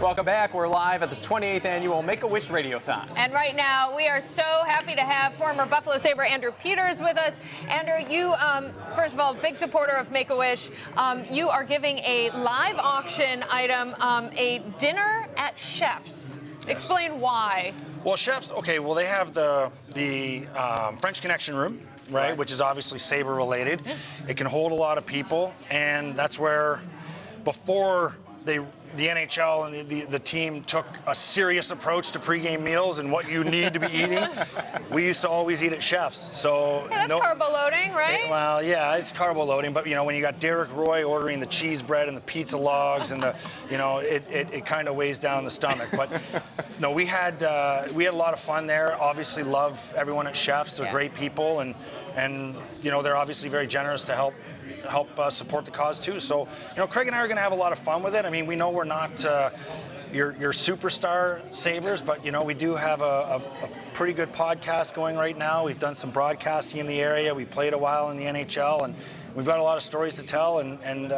Welcome back. We're live at the 28th annual Make-A-Wish Radiothon. And right now, we are so happy to have former Buffalo Sabre Andrew Peters with us. Andrew, you, first of all, big supporter of Make-A-Wish. You are giving a live auction item, a dinner at Chef's. Yes. Explain why. Well, Chef's, okay, well, they have the French Connection room, right, which is obviously Sabre related. Yeah. It can hold a lot of people, and that's where, before the NHL and the team took a serious approach to pregame meals and what you need to be eating, we used to always eat at Chef's. So yeah, that's carbo loading, right? Well, yeah, it's carbo loading, but you know, when you got Derek Roy ordering the cheese bread and the pizza logs and the, you know, it kind of weighs down the stomach. But no, we had a lot of fun there. Obviously, love everyone at Chef's. They're great people, and you know, they're obviously very generous to help support the cause too. So, you know, Craig and I are going to have a lot of fun with it. I mean, we know we're not your superstar Sabres, but you know, we do have a pretty good podcast going right now. We've done some broadcasting in the area. We played a while in the NHL, and we've got a lot of stories to tell. And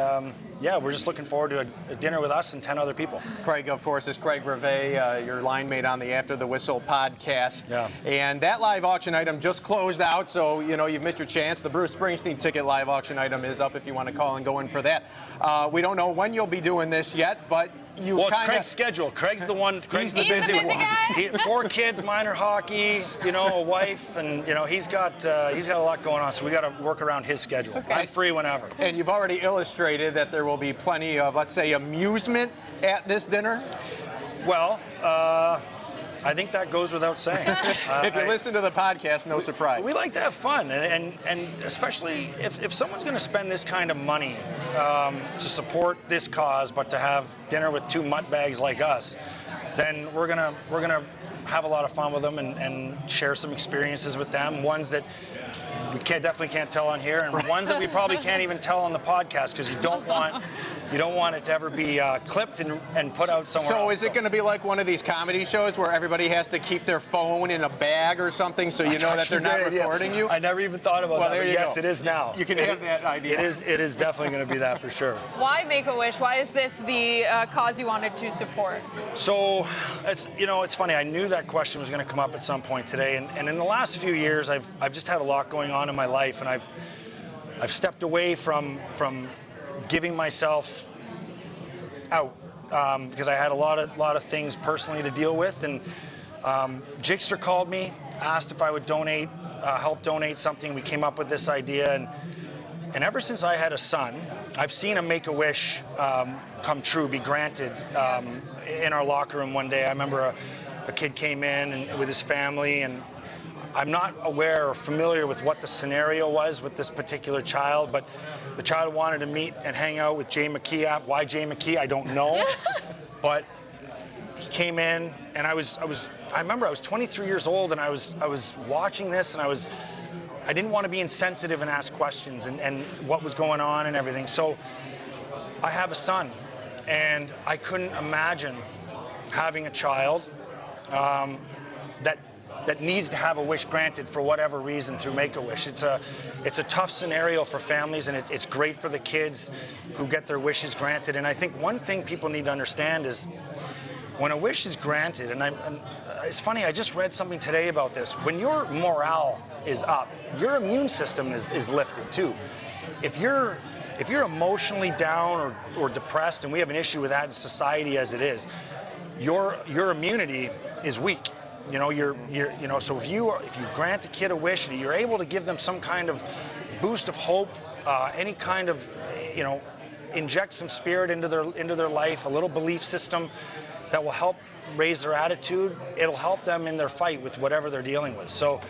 yeah, we're just looking forward to a dinner with us and 10 other people. Craig, of course, is Craig Rivet, your line mate on the After the Whistle podcast. Yeah. And that live auction item just closed out, so you know you've missed your chance. The Bruce Springsteen ticket live auction item is up if you want to call and go in for that. We don't know when you'll be doing this yet, but you well, it's Craig's schedule. Craig's the one. Craig's the busy one. He, 4 kids, minor hockey, you know, a wife, and you know he's got a lot going on. So we got to work around his schedule. Okay. I'm free whenever. And you've already illustrated that there will be plenty of, let's say, amusement at this dinner. Well, I think that goes without saying. If you listen to the podcast, no surprise. We like to have fun, and especially if someone's going to spend this kind of money to support this cause, but to have dinner with 2 muttbags like us, then we're gonna have a lot of fun with them and share some experiences with them. Ones that we definitely can't tell on here, and ones that we probably can't even tell on the podcast because you don't want it to ever be clipped and put out somewhere else. So is it going to be like one of these comedy shows where everybody has to keep their phone in a bag or something so you know that they're not recording you? I never even thought about that, but yes, it is now. You can have that idea. It is definitely going to be that for sure. Why Make-A-Wish? Why is this the cause you wanted to support? So, it's funny. I knew that question was going to come up at some point today, and in the last few years, I've just had a lot going on in my life, and I've stepped away from giving myself out because I had a lot of things personally to deal with, and Jigster called me, asked if I would help donate something. We came up with this idea, and ever since I had a son, I've seen a Make-A-Wish come true, be granted in our locker room one day. I remember a kid came in with his family, and I'm not aware or familiar with what the scenario was with this particular child, but the child wanted to meet and hang out with Jay McKee. Why Jay McKee, I don't know. But he came in, and I remember I was 23 years old, and I was watching this, and I didn't want to be insensitive and ask questions and what was going on and everything. So I have a son, and I couldn't imagine having a child that needs to have a wish granted for whatever reason through Make-A-Wish. It's a tough scenario for families, and it's great for the kids who get their wishes granted. And I think one thing people need to understand is when a wish is granted, and it's funny, I just read something today about this. When your morale is up, your immune system is lifted too. If you're emotionally down or depressed, and we have an issue with that in society as it is, your immunity is weak. You know, so if you grant a kid a wish and you're able to give them some kind of boost of hope, any kind of, you know, inject some spirit into their life, a little belief system that will help raise their attitude, it'll help them in their fight with whatever they're dealing with. So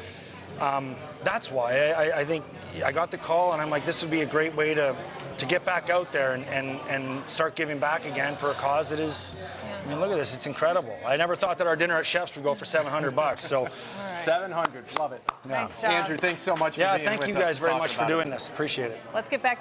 that's why I think I got the call, and I'm like, this would be a great way to get back out there and start giving back again for a cause that is, I mean, look at this, it's incredible. I never thought that our dinner at Chef's would go for $700, so. Right. 700, love it. Nice job. Andrew, thanks so much for being with us. Yeah, thank you guys very much for doing this, appreciate it. Let's get back